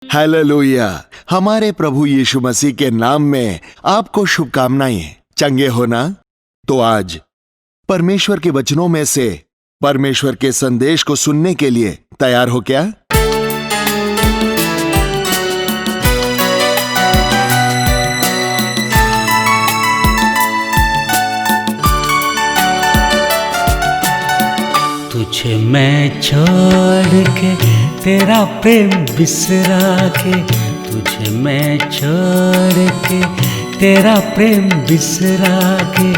Hallelujah. हमारे प्रभु यीशु मसीह के नाम में आपको शुभकामनाएं। चंगे हो ना? तो आज परमेश्वर के वचनों में से परमेश्वर के संदेश को सुनने के लिए तैयार हो क्या? तुझे मैं छोड़ के तेरा प्रेम बिसरा के, तुझे मैं छोड़ के तेरा प्रेम बिसरा के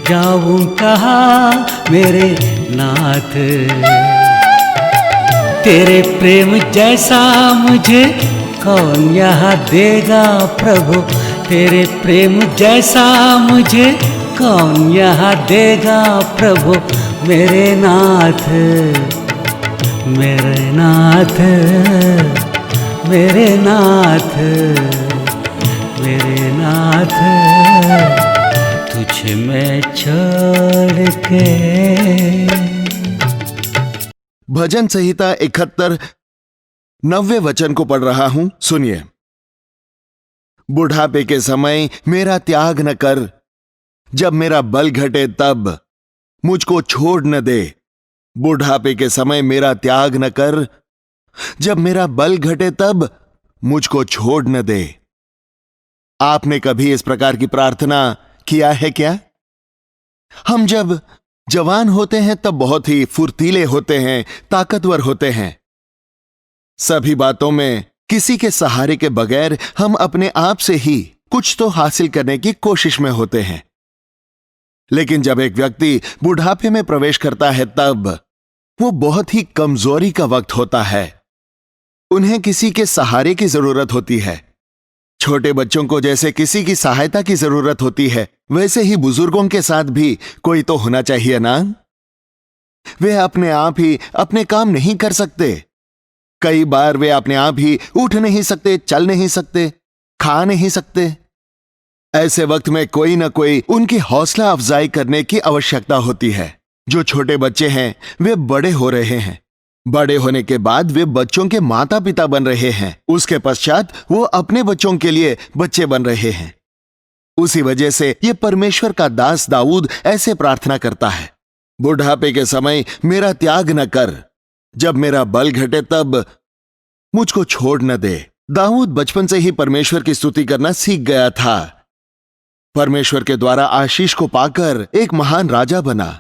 जाऊं कहाँ मेरे नाथ। तेरे प्रेम जैसा मुझे कौन यहाँ देगा प्रभु, तेरे प्रेम जैसा मुझे कौन यहाँ देगा प्रभु। मेरे नाथ, मेरे नाथ, मेरे नाथ, मेरे नाथ, तुझे मैं छोड़ के। भजन संहिता 71 90 वचन को पढ़ रहा हूं, सुनिए। बुढ़ापे के समय मेरा त्याग न कर, जब मेरा बल घटे तब मुझको छोड़ न दे। बुढ़ापे के समय मेरा त्याग न कर, जब मेरा बल घटे तब मुझको छोड़ न दे। आपने कभी इस प्रकार की प्रार्थना किया है क्या? हम जब जवान होते हैं तब बहुत ही फुर्तीले होते हैं, ताकतवर होते हैं। सभी बातों में किसी के सहारे के बगैर हम अपने आप से ही कुछ तो हासिल करने की कोशिश में होते हैं। लेकिन जब एक व्यक्ति बुढ़ापे में प्रवेश करता है तब वो बहुत ही कमजोरी का वक्त होता है। उन्हें किसी के सहारे की जरूरत होती है। छोटे बच्चों को जैसे किसी की सहायता की जरूरत होती है, वैसे ही बुजुर्गों के साथ भी कोई तो होना चाहिए ना। वे अपने आप ही अपने काम नहीं कर सकते। कई बार वे अपने आप ही उठ नहीं सकते, चल नहीं सकते, खा नहीं सकते। ऐसे वक्त में कोई ना कोई उनकी हौसला अफजाई करने की आवश्यकता होती है। जो छोटे बच्चे हैं वे बड़े हो रहे हैं। बड़े होने के बाद वे बच्चों के माता पिता बन रहे हैं। उसके पश्चात वो अपने बच्चों के लिए बच्चे बन रहे हैं। उसी वजह से ये परमेश्वर का दास दाऊद ऐसे प्रार्थना करता है, बुढ़ापे के समय मेरा त्याग न कर, जब मेरा बल घटे तब मुझको छोड़ न दे। दाऊद बचपन से ही परमेश्वर की स्तुति करना सीख गया था। परमेश्वर के द्वारा आशीष को पाकर एक महान राजा बना।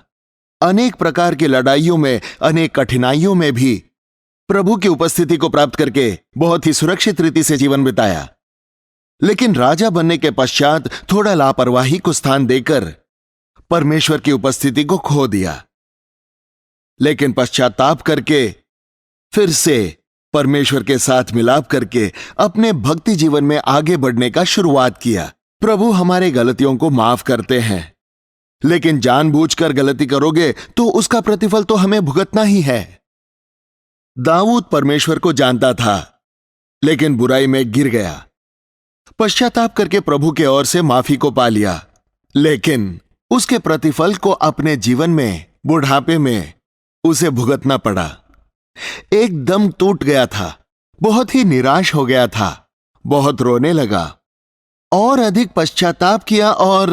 अनेक प्रकार की लड़ाइयों में, अनेक कठिनाइयों में भी प्रभु की उपस्थिति को प्राप्त करके बहुत ही सुरक्षित रीति से जीवन बिताया। लेकिन राजा बनने के पश्चात थोड़ा लापरवाही को स्थान देकर परमेश्वर की उपस्थिति को खो दिया। लेकिन पश्चाताप करके फिर से परमेश्वर के साथ मिलाप करके अपने भक्ति जीवन में आगे बढ़ने का शुरुआत किया। प्रभु हमारे गलतियों को माफ करते हैं, लेकिन जानबूझकर गलती करोगे तो उसका प्रतिफल तो हमें भुगतना ही है। दाऊद परमेश्वर को जानता था, लेकिन बुराई में गिर गया। पश्चाताप करके प्रभु के ओर से माफी को पा लिया, लेकिन उसके प्रतिफल को अपने जीवन में बुढ़ापे में उसे भुगतना पड़ा। एकदम टूट गया था, बहुत ही निराश हो गया था, बहुत रोने लगा और अधिक पश्चाताप किया और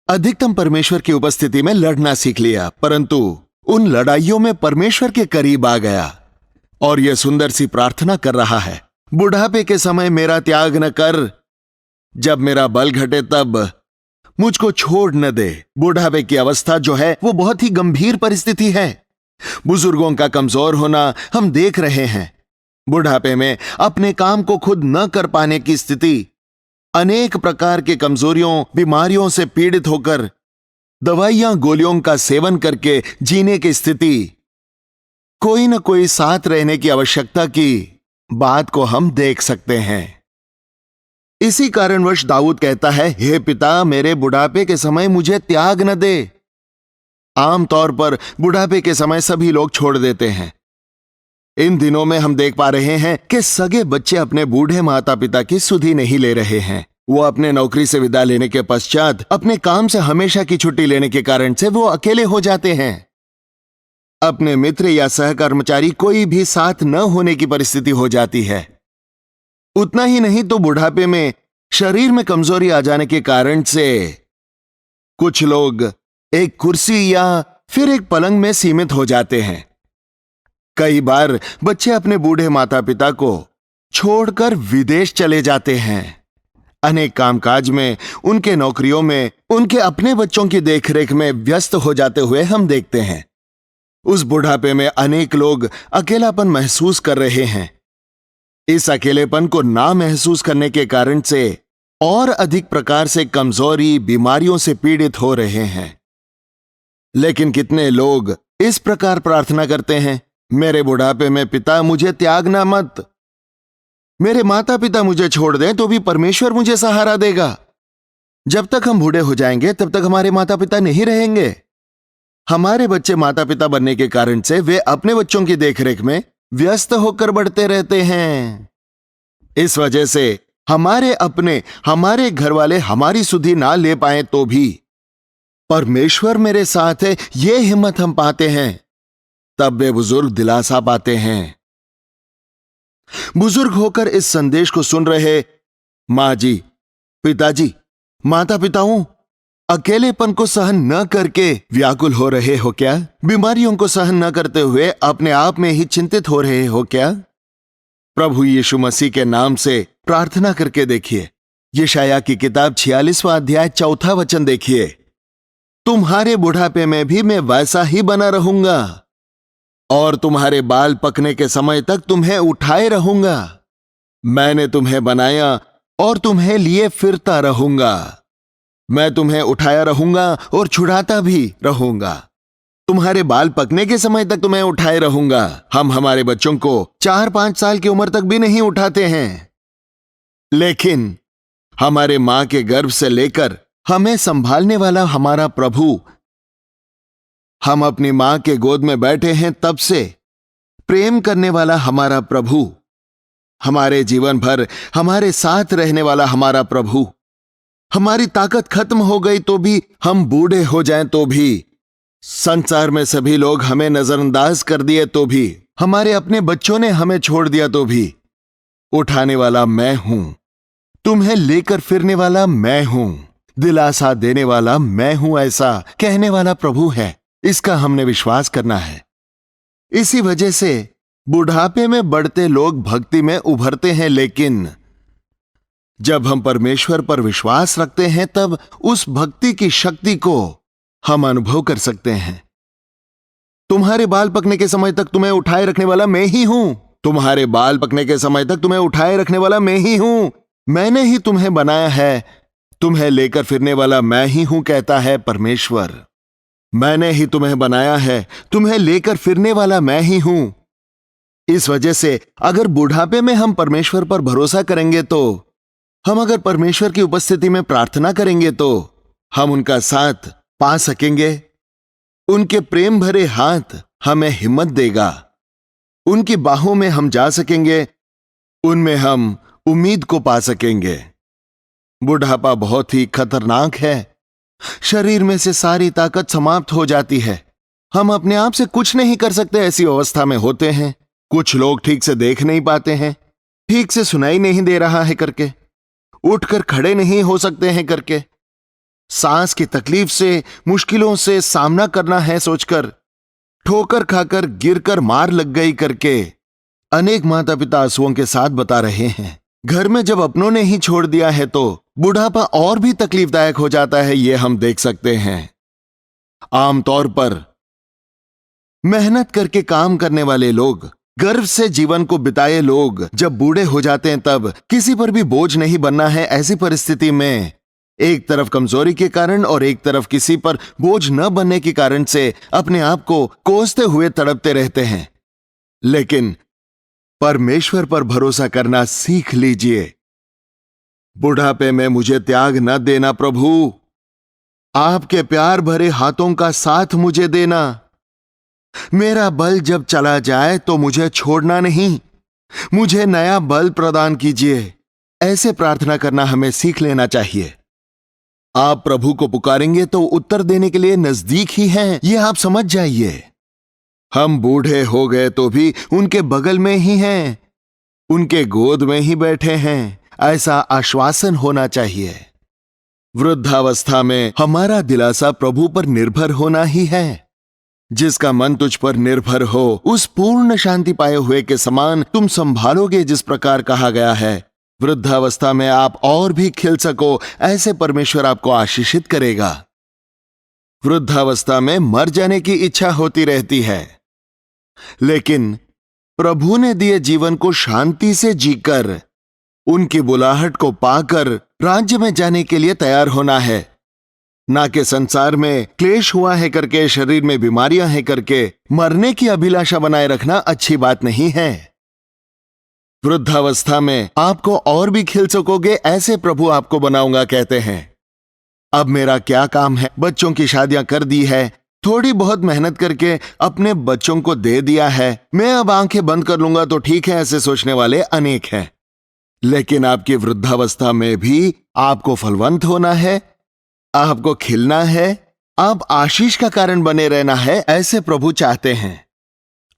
अधिकतम परमेश्वर की उपस्थिति में लड़ना सीख लिया। परंतु उन लड़ाइयों में परमेश्वर के करीब आ गया और यह सुंदर सी प्रार्थना कर रहा है, बुढ़ापे के समय मेरा त्याग न कर, जब मेरा बल घटे तब मुझको छोड़ न दे। बुढ़ापे की अवस्था जो है वो बहुत ही गंभीर परिस्थिति है। बुजुर्गों का कमजोर होना हम देख रहे हैं। बुढ़ापे में अपने काम को खुद न कर पाने की स्थिति, अनेक प्रकार के कमजोरियों, बीमारियों से पीड़ित होकर दवाइयां गोलियों का सेवन करके जीने की स्थिति, कोई न कोई साथ रहने की आवश्यकता की बात को हम देख सकते हैं। इसी कारणवश दाऊद कहता है, हे पिता मेरे बुढ़ापे के समय मुझे त्याग न दे। आमतौर पर बुढ़ापे के समय सभी लोग छोड़ देते हैं। इन दिनों में हम देख पा रहे हैं कि सगे बच्चे अपने बूढ़े माता पिता की सुधि नहीं ले रहे हैं। वो अपने नौकरी से विदा लेने के पश्चात अपने काम से हमेशा की छुट्टी लेने के कारण से वो अकेले हो जाते हैं। अपने मित्र या सहकर्मचारी कोई भी साथ न होने की परिस्थिति हो जाती है। उतना ही नहीं तो बुढ़ापे में शरीर में कमजोरी आ जाने के कारण से कुछ लोग एक कुर्सी या फिर एक पलंग में सीमित हो जाते हैं। कई बार बच्चे अपने बूढ़े माता पिता को छोड़कर विदेश चले जाते हैं। अनेक कामकाज में, उनके नौकरियों में, उनके अपने बच्चों की देखरेख में व्यस्त हो जाते हुए हम देखते हैं। उस बुढ़ापे में अनेक लोग अकेलापन महसूस कर रहे हैं। इस अकेलेपन को ना महसूस करने के कारण से और अधिक प्रकार से कमजोरी, बीमारियों से पीड़ित हो रहे हैं। लेकिन कितने लोग इस प्रकार प्रार्थना करते हैं, मेरे बुढ़ापे में पिता मुझे त्यागना मत। मेरे माता पिता मुझे छोड़ दें तो भी परमेश्वर मुझे सहारा देगा। जब तक हम बूढ़े हो जाएंगे तब तक हमारे माता पिता नहीं रहेंगे। हमारे बच्चे माता पिता बनने के कारण से वे अपने बच्चों की देखरेख में व्यस्त होकर बढ़ते रहते हैं। इस वजह से हमारे घर वाले हमारी सुधि ना ले पाए तो भी परमेश्वर मेरे साथ है, ये हिम्मत हम पाते हैं। तब वे बुजुर्ग दिलासा पाते हैं। बुजुर्ग होकर इस संदेश को सुन रहे मां जी, पिताजी, माता पिताओं, अकेलेपन को सहन न करके व्याकुल हो रहे हो क्या? बीमारियों को सहन न करते हुए अपने आप में ही चिंतित हो रहे हो क्या? प्रभु यीशु मसीह के नाम से प्रार्थना करके देखिए। यशायाह की किताब 46वां अध्याय 4वां वचन देखिए। तुम्हारे बुढ़ापे में भी मैं वैसा ही बना रहूंगा और तुम्हारे बाल पकने के समय तक तुम्हें उठाए रहूंगा। मैंने तुम्हें बनाया और तुम्हें लिए फिरता रहूंगा। मैं तुम्हें उठाया रहूंगा और छुड़ाता भी रहूंगा। तुम्हारे बाल पकने के समय तक तुम्हें उठाए रहूंगा। हम हमारे बच्चों को 4-5 साल की उम्र तक भी नहीं उठाते हैं, लेकिन हमारे मां के गर्भ से लेकर हमें संभालने वाला हमारा प्रभु, हम अपनी मां के गोद में बैठे हैं तब से प्रेम करने वाला हमारा प्रभु, हमारे जीवन भर हमारे साथ रहने वाला हमारा प्रभु, हमारी ताकत खत्म हो गई तो भी, हम बूढ़े हो जाएं तो भी, संसार में सभी लोग हमें नजरअंदाज कर दिए तो भी, हमारे अपने बच्चों ने हमें छोड़ दिया तो भी, उठाने वाला मैं हूं, तुम्हें लेकर फिरने वाला मैं हूं, दिलासा देने वाला मैं हूं, ऐसा कहने वाला प्रभु है। इसका हमने विश्वास करना है। इसी वजह से बुढ़ापे में बढ़ते लोग भक्ति में उभरते हैं, लेकिन जब हम परमेश्वर पर विश्वास रखते हैं तब उस भक्ति की शक्ति को हम अनुभव कर सकते हैं। तुम्हारे बाल पकने के समय तक तुम्हें उठाए रखने वाला मैं ही हूं। तुम्हारे बाल पकने के समय तक तुम्हें उठाए रखने वाला मैं ही हूं। मैंने ही तुम्हें बनाया है, तुम्हें लेकर फिरने वाला मैं ही हूं, कहता है परमेश्वर। मैंने ही तुम्हें बनाया है, तुम्हें लेकर फिरने वाला मैं ही हूं। इस वजह से अगर बुढ़ापे में हम परमेश्वर पर भरोसा करेंगे तो, हम अगर परमेश्वर की उपस्थिति में प्रार्थना करेंगे तो हम उनका साथ पा सकेंगे। उनके प्रेम भरे हाथ हमें हिम्मत देगा। उनकी बाहों में हम जा सकेंगे, उनमें हम उम्मीद को पा सकेंगे। बुढ़ापा बहुत ही खतरनाक है। शरीर में से सारी ताकत समाप्त हो जाती है। हम अपने आप से कुछ नहीं कर सकते, ऐसी अवस्था में होते हैं। कुछ लोग ठीक से देख नहीं पाते हैं, ठीक से सुनाई नहीं दे रहा है करके, उठकर खड़े नहीं हो सकते हैं करके, सांस की तकलीफ से, मुश्किलों से सामना करना है सोचकर, ठोकर खाकर गिरकर मार लग गई करके अनेक माता पिता आंसुओं के साथ बता रहे हैं। घर में जब अपनों ने ही छोड़ दिया है तो बुढ़ापा और भी तकलीफदायक हो जाता है, ये हम देख सकते हैं। आमतौर पर मेहनत करके काम करने वाले लोग, गर्व से जीवन को बिताए लोग जब बूढ़े हो जाते हैं तब किसी पर भी बोझ नहीं बनना है। ऐसी परिस्थिति में एक तरफ कमजोरी के कारण और एक तरफ किसी पर बोझ न बनने के कारण से अपने आप को कोसते हुए तड़पते रहते हैं। लेकिन परमेश्वर पर भरोसा करना सीख लीजिए। बुढ़ापे में मुझे त्याग न देना प्रभु, आपके प्यार भरे हाथों का साथ मुझे देना। मेरा बल जब चला जाए तो मुझे छोड़ना नहीं, मुझे नया बल प्रदान कीजिए। ऐसे प्रार्थना करना हमें सीख लेना चाहिए। आप प्रभु को पुकारेंगे तो उत्तर देने के लिए नजदीक ही हैं, यह आप समझ जाइए। हम बूढ़े हो गए तो भी उनके बगल में ही हैं, उनके गोद में ही बैठे हैं, ऐसा आश्वासन होना चाहिए। वृद्धावस्था में हमारा दिलासा प्रभु पर निर्भर होना ही है। जिसका मन तुझ पर निर्भर हो उस पूर्ण शांति पाए हुए के समान तुम संभालोगे, जिस प्रकार कहा गया है, वृद्धावस्था में आप और भी खिल सको, ऐसे परमेश्वर आपको आशीषित करेगा। वृद्धावस्था में मर जाने की इच्छा होती रहती है, लेकिन प्रभु ने दिए जीवन को शांति से जीकर उनकी बुलाहट को पाकर राज्य में जाने के लिए तैयार होना है, ना कि संसार में क्लेश हुआ है करके, शरीर में बीमारियां हैं करके मरने की अभिलाषा बनाए रखना अच्छी बात नहीं है। वृद्धावस्था में आपको और भी खिल सकोगे, ऐसे प्रभु आपको बनाऊंगा कहते हैं। अब मेरा क्या काम है, बच्चों की शादियां कर दी है, थोड़ी बहुत मेहनत करके अपने बच्चों को दे दिया है, मैं अब आंखें बंद कर लूंगा तो ठीक है, ऐसे सोचने वाले अनेक हैं। लेकिन आपकी वृद्धावस्था में भी आपको फलवंत होना है, आपको खिलना है, आप आशीष का कारण बने रहना है, ऐसे प्रभु चाहते हैं।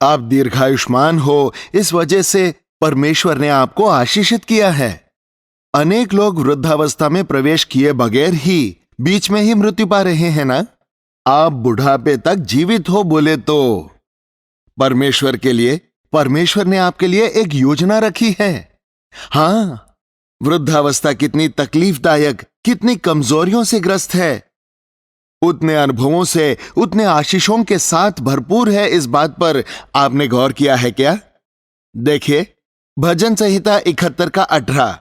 आप दीर्घायुष्मान हो, इस वजह से परमेश्वर ने आपको आशीषित किया है। अनेक लोग वृद्धावस्था में प्रवेश किए बगैर ही बीच में ही मृत्यु पा रहे हैं ना। आप बुढ़ापे तक जीवित हो बोले तो परमेश्वर के लिए, परमेश्वर ने आपके लिए एक योजना रखी है। हां, वृद्धावस्था कितनी तकलीफदायक, कितनी कमजोरियों से ग्रस्त है, उतने अनुभवों से, उतने आशीषों के साथ भरपूर है, इस बात पर आपने गौर किया है क्या? देखिए, भजन संहिता 71 का 18,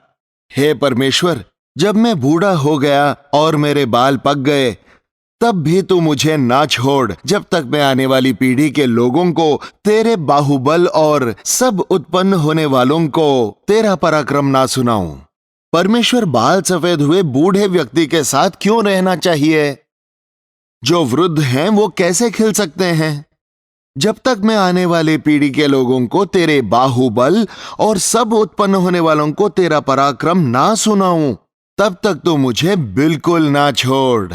हे परमेश्वर, जब मैं बूढ़ा हो गया और मेरे बाल पक गए, तब भी तू मुझे ना छोड़, जब तक मैं आने वाली पीढ़ी के लोगों को तेरे बाहुबल और सब उत्पन्न होने वालों को तेरा पराक्रम ना सुनाऊं। परमेश्वर बाल सफेद हुए बूढ़े व्यक्ति के साथ क्यों रहना चाहिए? जो वृद्ध हैं वो कैसे खिल सकते हैं? जब तक मैं आने वाले पीढ़ी के लोगों को तेरे बाहुबल और सब उत्पन्न होने वालों को तेरा पराक्रम ना सुनाऊं, तब तक तो मुझे बिल्कुल ना छोड़।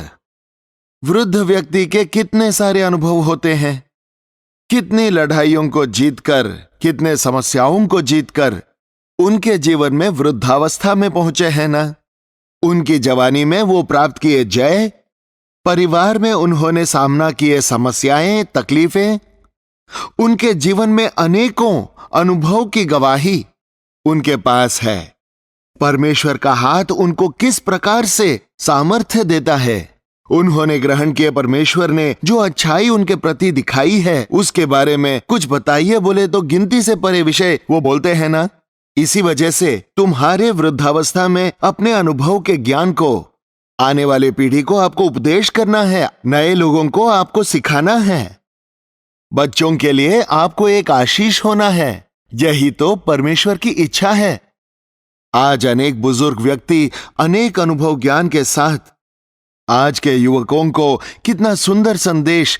वृद्ध व्यक्ति के कितने सारे अनुभव होते हैं, कितनी लड़ाइयों को जीतकर, कितने समस्याओं को जीतकर उनके जीवन में वृद्धावस्था में पहुंचे हैं ना। उनकी जवानी में वो प्राप्त किए जय, परिवार में उन्होंने सामना किए समस्याएं, तकलीफें, उनके जीवन में अनेकों अनुभव की गवाही उनके पास है। परमेश्वर का हाथ उनको किस प्रकार से सामर्थ्य देता है, उन्होंने ग्रहण किए परमेश्वर ने जो अच्छाई उनके प्रति दिखाई है, उसके बारे में कुछ बताइए बोले तो गिनती से परे विषय वो बोलते हैं ना। इसी वजह से तुम्हारे वृद्धावस्था में अपने अनुभव के ज्ञान को आने वाले पीढ़ी को आपको उपदेश करना है, नए लोगों को आपको सिखाना है, बच्चों के लिए आपको एक आशीष होना है। यही तो परमेश्वर की इच्छा है। आज अनेक बुजुर्ग व्यक्ति अनेक अनुभव ज्ञान के साथ आज के युवकों को कितना सुंदर संदेश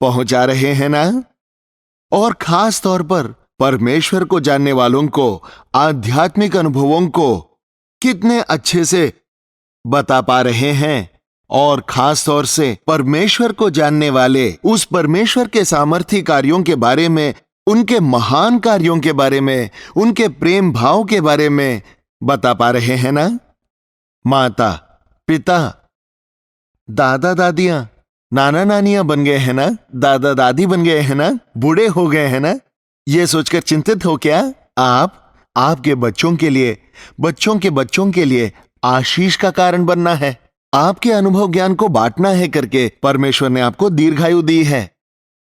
पहुंचा रहे हैं ना। और खास तौर पर परमेश्वर को जानने वालों को आध्यात्मिक अनुभवों को कितने अच्छे से बता पा रहे हैं। और खास तौर से परमेश्वर को जानने वाले उस परमेश्वर के सामर्थी कार्यों के बारे में, उनके महान कार्यों के बारे में, उनके प्रेम भाव के बारे में बता पा रहे हैं ना। माता पिता, दादा दादियां, नाना नानियां बन गए हैं ना, दादा दादी बन गए हैं ना, बूढ़े हो गए हैं ना। ये सोचकर चिंतित हो क्या? आप आपके बच्चों के लिए, बच्चों के बच्चों के लिए आशीष का कारण बनना है, आपके अनुभव ज्ञान को बांटना है करके परमेश्वर ने आपको दीर्घायु दी है।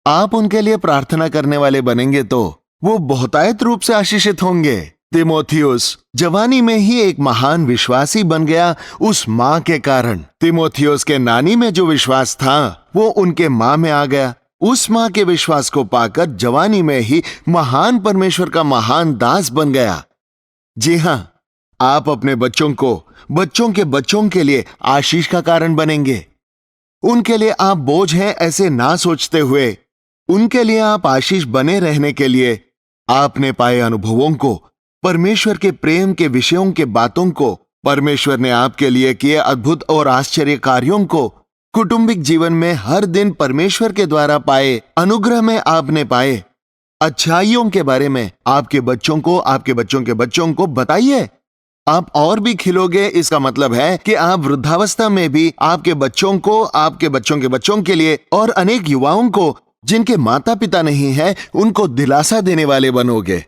आप उनके लिए प्रार्थना करने वाले बनेंगे तो वो बहुतायत रूप से आशीषित होंगे। तिमोथियुस जवानी में ही एक महान विश्वासी बन गया उस मां के कारण। तिमोथियुस के नानी में जो विश्वास था वो उनके मां में आ गया। उस मां के विश्वास को पाकर जवानी में ही महान परमेश्वर का महान दास बन गया। जी हां, आप अपने बच्चों को, बच्चों के बच्चों के लिए आशीष का कारण बनेंगे। उनके लिए आप बोझ हैं ऐसे ना सोचते हुए, उनके लिए आप आशीष बने रहने के लिए आपने पाए अनुभवों को, परमेश्वर के प्रेम के विषयों के बातों को, परमेश्वर ने आपके लिए किए अद्भुत और आश्चर्य कार्यों को, कौटुंबिक जीवन में हर दिन परमेश्वर के द्वारा पाए अनुग्रह में आपने पाए, अच्छाइयों के बारे में आपके बच्चों को, आपके बच्चों के बच्चों को बताइए। आप और भी खिलोगे, इसका मतलब है कि आप वृद्धावस्था में भी आपके बच्चों को, आपके बच्चों के बच्चों के लिए और अनेक युवाओं को जिनके माता पिता नहीं है, उनको दिलासा देने वाले बनोगे।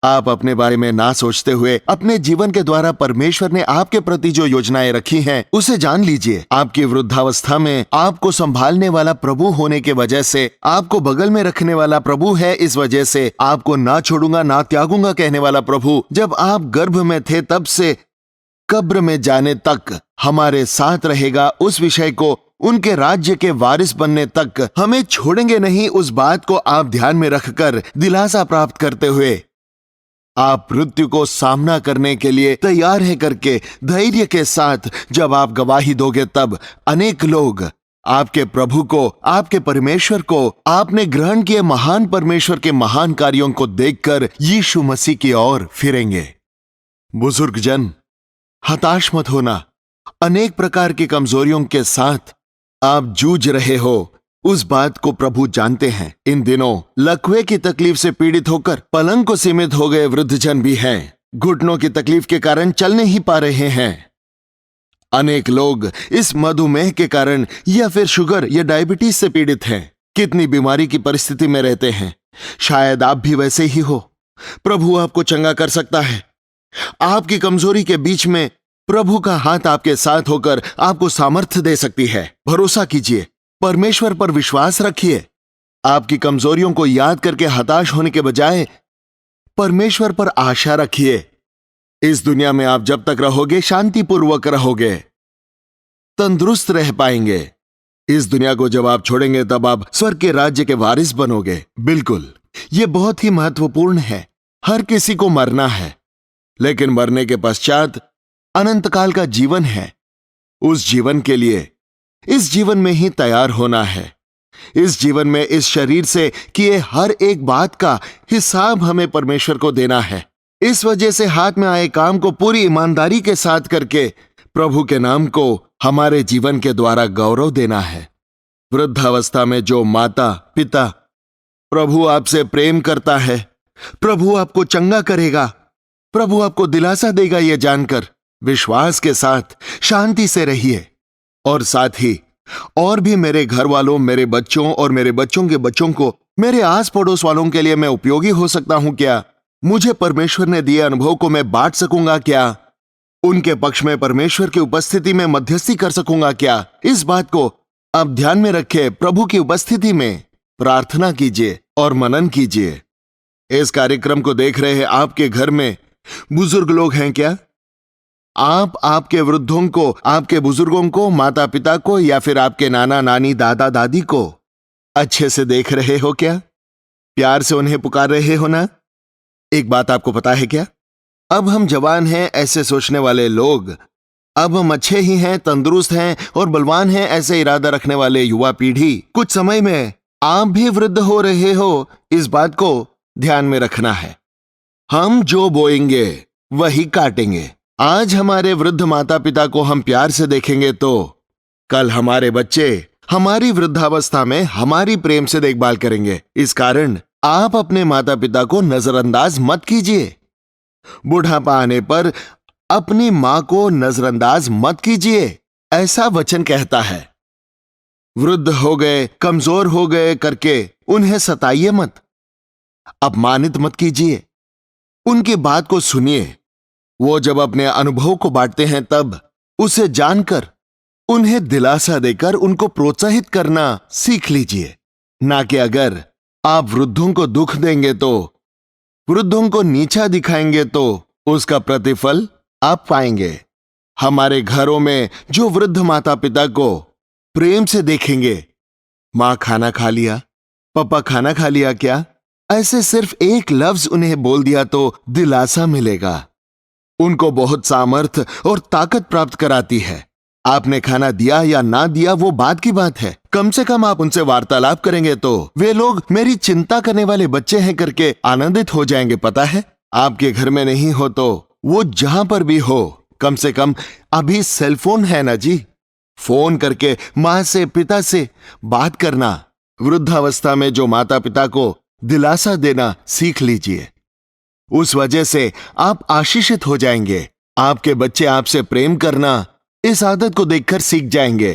आप अपने बारे में ना सोचते हुए अपने जीवन के द्वारा परमेश्वर ने आपके प्रति जो योजनाएं रखी हैं, उसे जान लीजिए। आपकी वृद्धावस्था में आपको संभालने वाला प्रभु होने के वजह से, आपको बगल में रखने वाला प्रभु है, इस वजह से आपको ना छोड़ूंगा ना त्यागूंगा कहने वाला प्रभु जब आप गर्भ में थे तब से कब्र में जाने तक हमारे साथ रहेगा। उस विषय को, उनके राज्य के वारिस बनने तक हमें छोड़ेंगे नहीं, उस बात को आप ध्यान में रखकर दिलासा प्राप्त करते हुए आप मृत्यु को सामना करने के लिए तैयार है करके धैर्य के साथ जब आप गवाही दोगे, तब अनेक लोग आपके प्रभु को, आपके परमेश्वर को, आपने ग्रहण किए महान परमेश्वर के महान कार्यों को देखकर यीशु मसीह की ओर फिरेंगे। बुजुर्ग जन, हताश मत होना। अनेक प्रकार की कमजोरियों के साथ आप जूझ रहे हो, उस बात को प्रभु जानते हैं। इन दिनों लकवे की तकलीफ से पीड़ित होकर पलंग को सीमित हो गए वृद्धजन भी हैं। घुटनों की तकलीफ के कारण चल नहीं पा रहे हैं। अनेक लोग इस मधुमेह के कारण या फिर शुगर या डायबिटीज से पीड़ित हैं। कितनी बीमारी की परिस्थिति में रहते हैं। शायद आप भी वैसे ही हो। प्रभु आपको चंगा कर सकता है। आपकी कमजोरी के बीच में प्रभु का हाथ आपके साथ होकर आपको सामर्थ्य दे सकती है। भरोसा कीजिए, परमेश्वर पर विश्वास रखिए। आपकी कमजोरियों को याद करके हताश होने के बजाय परमेश्वर पर आशा रखिए। इस दुनिया में आप जब तक रहोगे शांतिपूर्वक रहोगे, तंदुरुस्त रह पाएंगे। इस दुनिया को जब आप छोड़ेंगे तब आप स्वर्ग के राज्य के वारिस बनोगे। बिल्कुल, यह बहुत ही महत्वपूर्ण है। हर किसी को मरना है, लेकिन मरने के पश्चात अनंत काल का जीवन है। उस जीवन के लिए इस जीवन में ही तैयार होना है। इस जीवन में इस शरीर से किए हर एक बात का हिसाब हमें परमेश्वर को देना है। इस वजह से हाथ में आए काम को पूरी ईमानदारी के साथ करके प्रभु के नाम को हमारे जीवन के द्वारा गौरव देना है। वृद्धावस्था में जो माता पिता प्रभु आपसे प्रेम करता है, प्रभु आपको चंगा करेगा, प्रभु आपको दिलासा देगा, यह जानकर विश्वास के साथ शांति से रहिए। और साथ ही और भी मेरे घर वालों, मेरे बच्चों और मेरे बच्चों के बच्चों को, मेरे आस पड़ोस वालों के लिए मैं उपयोगी हो सकता हूं क्या? मुझे परमेश्वर ने दिए अनुभव को मैं बांट सकूंगा क्या? उनके पक्ष में परमेश्वर की उपस्थिति में मध्यस्थी कर सकूंगा क्या? इस बात को आप ध्यान में रखें। प्रभु की उपस्थिति में प्रार्थना कीजिए और मनन कीजिए। इस कार्यक्रम को देख रहे आपके घर में बुजुर्ग लोग हैं क्या? आप आपके वृद्धों को, आपके बुजुर्गों को, माता पिता को या फिर आपके नाना नानी दादा दादी को अच्छे से देख रहे हो क्या? प्यार से उन्हें पुकार रहे हो ना? एक बात आपको पता है क्या? अब हम जवान हैं ऐसे सोचने वाले लोग, अब हम अच्छे ही हैं, तंदुरुस्त हैं और बलवान हैं ऐसे इरादा रखने वाले युवा पीढ़ी, कुछ समय में आप भी वृद्ध हो रहे हो, इस बात को ध्यान में रखना है। हम जो बोएंगे वही काटेंगे। आज हमारे वृद्ध माता पिता को हम प्यार से देखेंगे तो कल हमारे बच्चे हमारी वृद्धावस्था में हमारी प्रेम से देखभाल करेंगे। इस कारण आप अपने माता पिता को नजरअंदाज मत कीजिए। बुढ़ापा आने पर अपनी मां को नजरअंदाज मत कीजिए, ऐसा वचन कहता है। वृद्ध हो गए, कमजोर हो गए करके उन्हें सताइए मत, अपमानित मत कीजिए। उनकी बात को सुनिए। वो जब अपने अनुभव को बांटते हैं तब उसे जानकर, उन्हें दिलासा देकर उनको प्रोत्साहित करना सीख लीजिए। ना कि अगर आप वृद्धों को दुख देंगे तो, वृद्धों को नीचा दिखाएंगे तो उसका प्रतिफल आप पाएंगे। हमारे घरों में जो वृद्ध माता पिता को प्रेम से देखेंगे, मां खाना खा लिया, पापा खाना खा लिया क्या, ऐसे सिर्फ एक लफ्ज उन्हें बोल दिया तो दिलासा मिलेगा। उनको बहुत सामर्थ्य और ताकत प्राप्त कराती है। आपने खाना दिया या ना दिया वो बात की बात है, कम से कम आप उनसे वार्तालाप करेंगे तो वे लोग मेरी चिंता करने वाले बच्चे हैं करके आनंदित हो जाएंगे। पता है, आपके घर में नहीं हो तो वो जहां पर भी हो, कम से कम अभी सेलफोन है ना जी, फोन करके मां से पिता से बात करना। वृद्धावस्था में जो माता पिता को दिलासा देना सीख लीजिए। उस वजह से आप आशीषित हो जाएंगे। आपके बच्चे आपसे प्रेम करना इस आदत को देखकर सीख जाएंगे।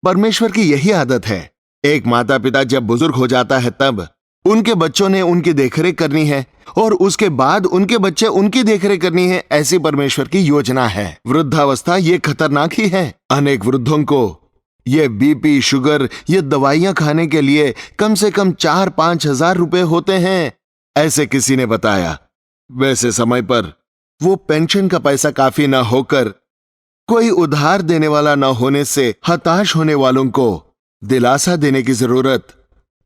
परमेश्वर की यही आदत है। एक माता पिता जब बुजुर्ग हो जाता है तब उनके बच्चों ने उनकी देखरेख करनी है और उसके बाद उनके बच्चे उनकी देखरेख करनी है। ऐसी परमेश्वर की योजना है। वृद्धावस्था ये खतरनाक ही है। अनेक वृद्धों को ये बीपी, शुगर, ये दवाइयां खाने के लिए कम से कम 4-5 हजार रुपए होते हैं, ऐसे किसी ने बताया। वैसे समय पर वो पेंशन का पैसा काफी ना होकर कोई उधार देने वाला न होने से हताश होने वालों को दिलासा देने की जरूरत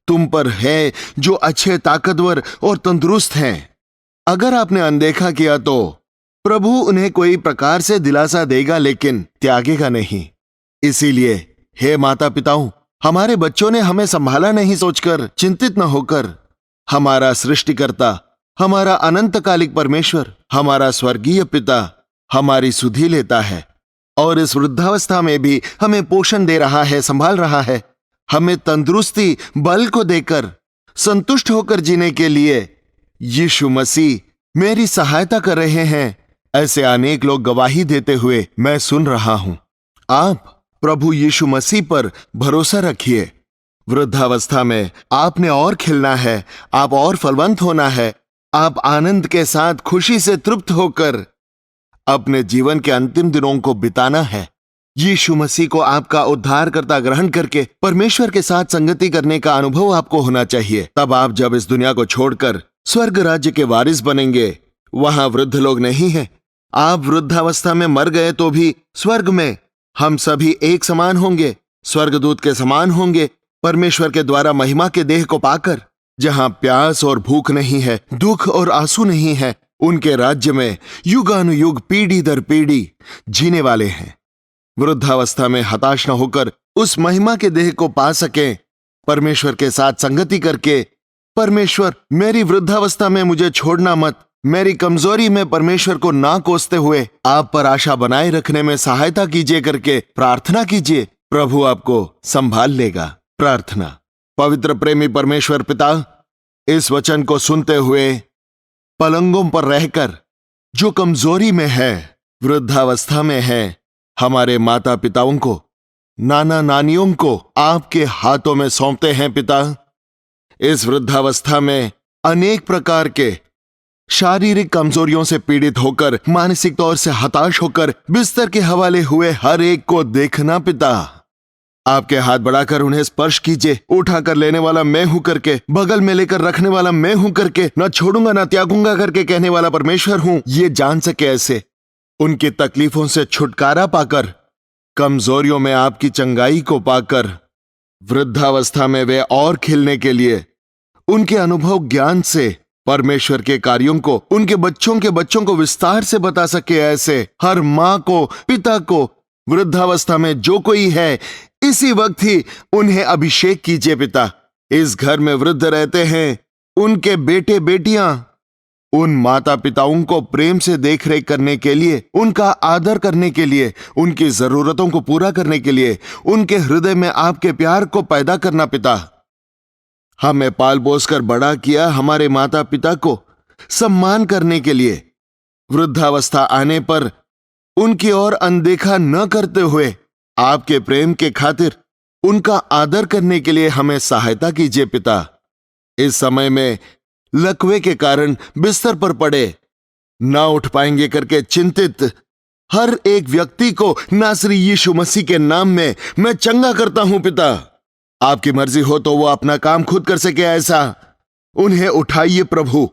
तुम पर है, जो अच्छे, ताकतवर और तंदुरुस्त हैं। अगर आपने अनदेखा किया तो प्रभु उन्हें कोई प्रकार से दिलासा देगा, लेकिन त्यागेगा नहीं। इसीलिए हे माता पिताओं, हमारे बच्चों ने हमें संभाला नहीं सोचकर चिंतित न होकर हमारा सृष्टिकर्ता, हमारा अनंतकालिक परमेश्वर, हमारा स्वर्गीय पिता हमारी सुधि लेता है और इस वृद्धावस्था में भी हमें पोषण दे रहा है, संभाल रहा है। हमें तंदुरुस्ती, बल को देकर संतुष्ट होकर जीने के लिए यीशु मसीह मेरी सहायता कर रहे हैं। ऐसे अनेक लोग गवाही देते हुए मैं सुन रहा हूं। आप प्रभु यीशु मसीह पर भरोसा रखिए। वृद्धावस्था में आपने और खिलना है, आप और फलवंत होना है। आप आनंद के साथ, खुशी से तृप्त होकर अपने जीवन के अंतिम दिनों को बिताना है। यीशु मसीह को आपका उद्धारकर्ता ग्रहण करके परमेश्वर के साथ संगति करने का अनुभव आपको होना चाहिए। तब आप जब इस दुनिया को छोड़कर स्वर्ग राज्य के वारिस बनेंगे, वहां वृद्ध लोग नहीं हैं। आप वृद्धावस्था में मर गए तो भी स्वर्ग में हम सभी एक समान होंगे, स्वर्गदूत के समान होंगे, परमेश्वर के द्वारा महिमा के देह को पाकर। जहां प्यास और भूख नहीं है, दुख और आंसू नहीं है, उनके राज्य में युगानुयुग, पीढ़ी दर पीढ़ी जीने वाले हैं। वृद्धावस्था में हताश न होकर उस महिमा के देह को पा सकें, परमेश्वर के साथ संगति करके, परमेश्वर मेरी वृद्धावस्था में मुझे छोड़ना मत, मेरी कमजोरी में परमेश्वर को ना कोसते हुए आप पर आशा बनाए रखने में सहायता कीजिए करके प्रार्थना कीजिए। प्रभु आपको संभाल लेगा। प्रार्थना। पवित्र प्रेमी परमेश्वर पिता, इस वचन को सुनते हुए पलंगों पर रहकर जो कमजोरी में है, वृद्धावस्था में है, हमारे माता पिताओं को, नाना नानियों को आपके हाथों में सौंपते हैं पिता। इस वृद्धावस्था में अनेक प्रकार के शारीरिक कमजोरियों से पीड़ित होकर, मानसिक तौर से हताश होकर बिस्तर के हवाले हुए हर एक को देखना पिता। आपके हाथ बढ़ाकर उन्हें स्पर्श कीजिए। उठाकर लेने वाला मैं हूं करके, बगल में लेकर रखने वाला मैं हूं करके, न छोड़ूंगा न त्यागूंगा करके कहने वाला परमेश्वर हूं, ये जान सके। ऐसे उनकी तकलीफों से छुटकारा पाकर, कमजोरियों में आपकी चंगाई को पाकर, वृद्धावस्था में वे और खिलने के लिए उनके अनुभव ज्ञान से परमेश्वर के कार्यों को उनके बच्चों के बच्चों को विस्तार से बता सके। ऐसे हर मां को, पिता को, वृद्धावस्था में जो कोई है, इसी वक्त ही उन्हें अभिषेक कीजिए पिता। इस घर में वृद्ध रहते हैं, उनके बेटे बेटियां उन माता पिताओं को प्रेम से देखरेख करने के लिए, उनका आदर करने के लिए, उनकी जरूरतों को पूरा करने के लिए, उनके हृदय में आपके प्यार को पैदा करना पिता। हमें पाल पोस कर बड़ा किया, हमारे माता पिता को सम्मान करने के लिए वृद्धावस्था आने पर उनकी ओर अनदेखा न करते हुए आपके प्रेम के खातिर उनका आदर करने के लिए हमें सहायता कीजिए पिता। इस समय में लकवे के कारण बिस्तर पर पड़े, ना उठ पाएंगे करके चिंतित हर एक व्यक्ति को नासरी यीशु मसीह के नाम में मैं चंगा करता हूं पिता। आपकी मर्जी हो तो वो अपना काम खुद कर सके, ऐसा उन्हें उठाइए प्रभु।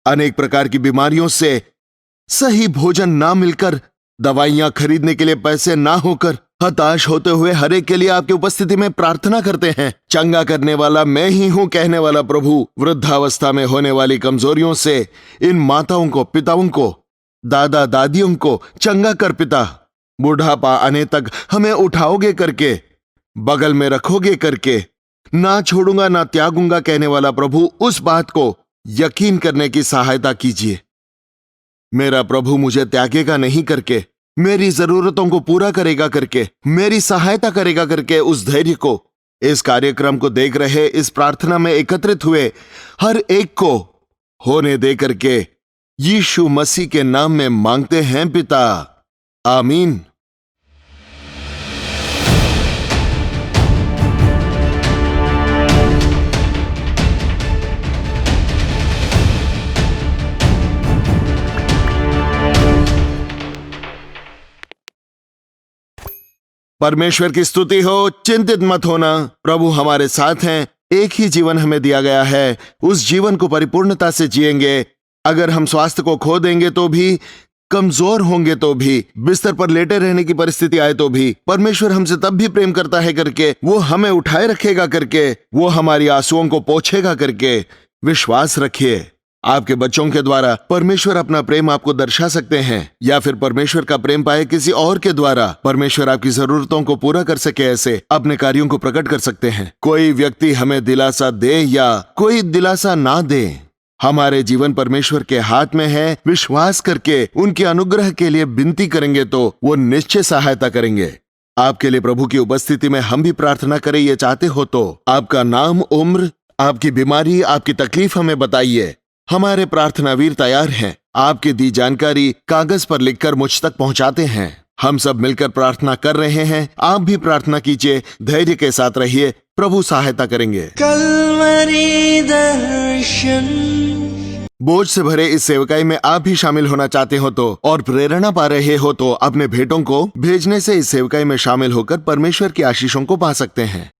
अनेक प्रकार की बीमारियों से, सही भोजन ना मिलकर, दवाइयां खरीदने के लिए पैसे ना होकर हताश होते हुए हर एक के लिए आपकी उपस्थिति में प्रार्थना करते हैं। चंगा करने वाला मैं ही हूं कहने वाला प्रभु, वृद्धावस्था में होने वाली कमजोरियों से इन माताओं को, पिताओं को, दादा दादियों को चंगा कर पिता। बुढ़ापा आने तक हमें उठाओगे करके, बगल में रखोगे करके, ना छोड़ूंगा ना त्यागूंगा कहने वाला प्रभु, उस बात को यकीन करने की सहायता कीजिए। मेरा प्रभु मुझे त्यागेगा नहीं करके, मेरी जरूरतों को पूरा करेगा करके, मेरी सहायता करेगा करके उस धैर्य को इस कार्यक्रम को देख रहे, इस प्रार्थना में एकत्रित हुए हर एक को होने दे करके यीशु मसीह के नाम में मांगते हैं पिता, आमीन। परमेश्वर की स्तुति हो। चिंतित मत होना, प्रभु हमारे साथ हैं। एक ही जीवन हमें दिया गया है, उस जीवन को परिपूर्णता से जिएंगे। अगर हम स्वास्थ्य को खो देंगे तो भी, कमजोर होंगे तो भी, बिस्तर पर लेटे रहने की परिस्थिति आए तो भी, परमेश्वर हमसे तब भी प्रेम करता है करके, वो हमें उठाए रखेगा करके, वो हमारी आंसुओं को पोंछेगा करके विश्वास रखिए। आपके बच्चों के द्वारा परमेश्वर अपना प्रेम आपको दर्शा सकते हैं, या फिर परमेश्वर का प्रेम पाए किसी और के द्वारा परमेश्वर आपकी जरूरतों को पूरा कर सके, ऐसे अपने कार्यों को प्रकट कर सकते हैं। कोई व्यक्ति हमें दिलासा दे या कोई दिलासा ना दे, हमारे जीवन परमेश्वर के हाथ में है। विश्वास करके उनके अनुग्रह के लिए विनती करेंगे तो वो निश्चय सहायता करेंगे। आपके लिए प्रभु की उपस्थिति में हम भी प्रार्थना करें, ये चाहते हो तो आपका नाम, उम्र, आपकी बीमारी, आपकी तकलीफ हमें बताइए। हमारे प्रार्थनावीर तैयार हैं। आपकी दी जानकारी कागज पर लिखकर मुझ तक पहुंचाते हैं। हम सब मिलकर प्रार्थना कर रहे हैं। आप भी प्रार्थना कीजिए, धैर्य के साथ रहिए, प्रभु सहायता करेंगे। कल्वरी दर्शन। बोझ से भरे इस सेवकाई में आप भी शामिल होना चाहते हो तो और प्रेरणा पा रहे हो तो अपने भेंटों को भेजने से इस सेवकाई में शामिल होकर परमेश्वर की आशीषों को पा सकते हैं।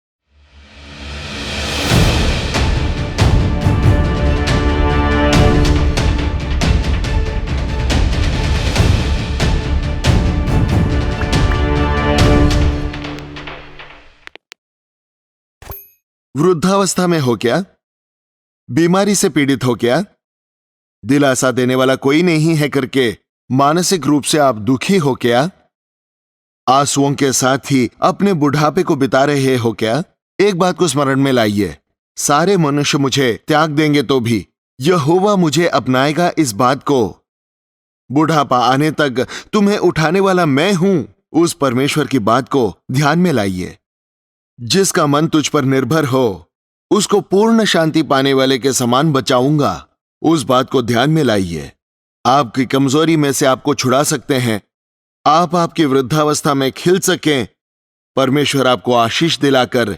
वृद्धावस्था में हो क्या? बीमारी से पीड़ित हो क्या? दिलासा देने वाला कोई नहीं है करके मानसिक रूप से आप दुखी हो क्या? आंसुओं के साथ ही अपने बुढ़ापे को बिता रहे हो क्या? एक बात को स्मरण में लाइए, सारे मनुष्य मुझे त्याग देंगे तो भी यहोवा मुझे अपनाएगा। इस बात को, बुढ़ापा आने तक तुम्हें उठाने वाला मैं हूं, उस परमेश्वर की बात को ध्यान में लाइए। जिसका मन तुझ पर निर्भर हो उसको पूर्ण शांति पाने वाले के समान बचाऊंगा, उस बात को ध्यान में लाइए। आपकी कमजोरी में से आपको छुड़ा सकते हैं, आप आपकी वृद्धावस्था में खिल सकें। परमेश्वर आपको आशीष दिलाकर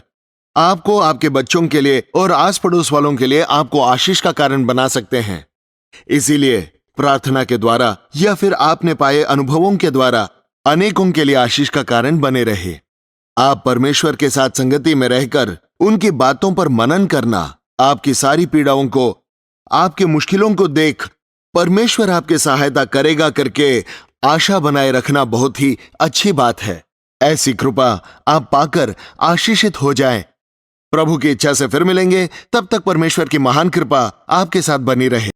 आपको, आपके बच्चों के लिए और आस पड़ोस वालों के लिए आपको आशीष का कारण बना सकते हैं। इसीलिए प्रार्थना के द्वारा या फिर आपने पाए अनुभवों के द्वारा अनेकों के लिए आशीष का कारण बने रहे। आप परमेश्वर के साथ संगति में रहकर उनकी बातों पर मनन करना, आपकी सारी पीड़ाओं को, आपकी मुश्किलों को देख परमेश्वर आपकी सहायता करेगा करके आशा बनाए रखना बहुत ही अच्छी बात है। ऐसी कृपा आप पाकर आशीषित हो जाएं। प्रभु की इच्छा से फिर मिलेंगे, तब तक परमेश्वर की महान कृपा आपके साथ बनी रहे।